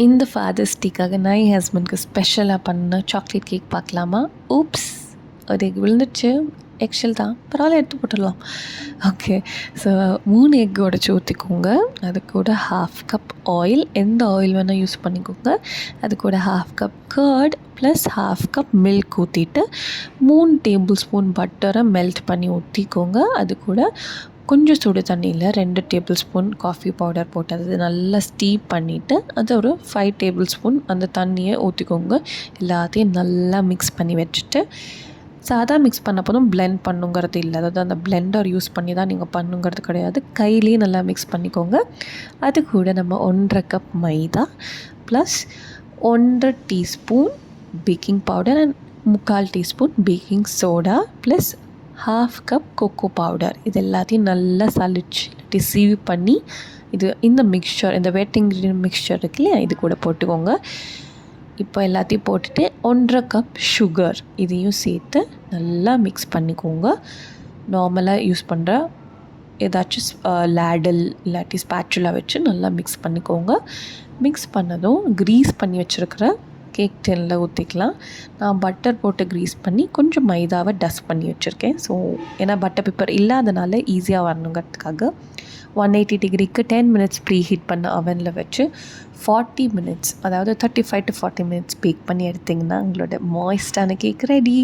இந்த ஃபாதர்ஸ் டேக்காக நான் என் ஹஸ்பண்ட்க்கு ஸ்பெஷலாக பண்ண சாக்லேட் கேக் பார்க்கலாமா? ஊப்ஸ், ஒரு எக் விழுந்துருச்சு. எக்ஷெல் தான், பரவாயில்ல, எடுத்து போட்டுடலாம். ஓகே, ஸோ 3 எக் உடச்சி ஊற்றிக்கோங்க. அது கூட 1/2 கப் ஆயில், எந்த ஆயில் வேணால் யூஸ் பண்ணிக்கோங்க. அது கூட 1/2 cup curd plus 1/2 cup milk ஊற்றிட்டு 3 டேபிள் ஸ்பூன் பட்டரை மெல்ட் பண்ணி ஊற்றிக்கோங்க. அது கூட கொஞ்சம் சுடு தண்ணியில் 2 டேபிள் ஸ்பூன் காஃபி பவுடர் போட்டு அது நல்லா ஸ்டீப் பண்ணிவிட்டு அது ஒரு 5 டேபிள் ஸ்பூன் அந்த தண்ணியை ஊற்றிக்கோங்க. எல்லாத்தையும் நல்லா மிக்ஸ் பண்ணி வச்சுட்டு, சாதா மிக்ஸ் பண்ண போதும் பிளெண்ட் பண்ணுங்கிறது இல்லை, அதாவது அந்த பிளெண்டர் யூஸ் பண்ணி தான் நீங்கள் பண்ணுங்கிறது கிடையாது, கையிலேயே நல்லா மிக்ஸ் பண்ணிக்கோங்க. அது கூட நம்ம 1/2 cup maida plus 1/2 teaspoon baking powder and 3/4 teaspoon baking soda plus 1/2 cup cocoa powder, இது எல்லாத்தையும் நல்லா சளிச்சு இல்லாட்டி சீவ் பண்ணி இந்த மிக்சர், இந்த வெட் இன்க்ரீடியன்ட் மிக்சர் இருக்கு இல்லையா, இது கூட போட்டுக்கோங்க. இப்போ எல்லாத்தையும் போட்டுட்டு 1/2 கப் சுகர் இதையும் சேர்த்து நல்லா மிக்ஸ் பண்ணிக்கோங்க. நார்மலாக யூஸ் பண்ணுற ஏதாச்சும் லேடல் இல்லாட்டி ஸ்பேச்சுலா வச்சு நல்லா மிக்ஸ் பண்ணிக்கோங்க. மிக்ஸ் பண்ணதும் க்ரீஸ் பண்ணி வச்சுருக்கிற கேக் டென்னில் ஊற்றிக்கலாம். நான் பட்டர் போட்டு க்ரீஸ் பண்ணி கொஞ்சம் மைதாவை டஸ்ட் பண்ணி வச்சுருக்கேன். ஸோ ஏன்னா பட்டர் பேப்பர் இல்லாதனால ஈஸியாக வரணுங்கிறதுக்காக 180 டிகிரிக்கு 10 மினிட்ஸ் ப்ரீ ஹீட் பண்ண அவனில் வச்சு 40 மினிட்ஸ், அதாவது 35 to 40 மினிட்ஸ் பேக் பண்ணி எடுத்திங்கன்னா உங்களோட மாய்ஸ்டான கேக் ரெடி.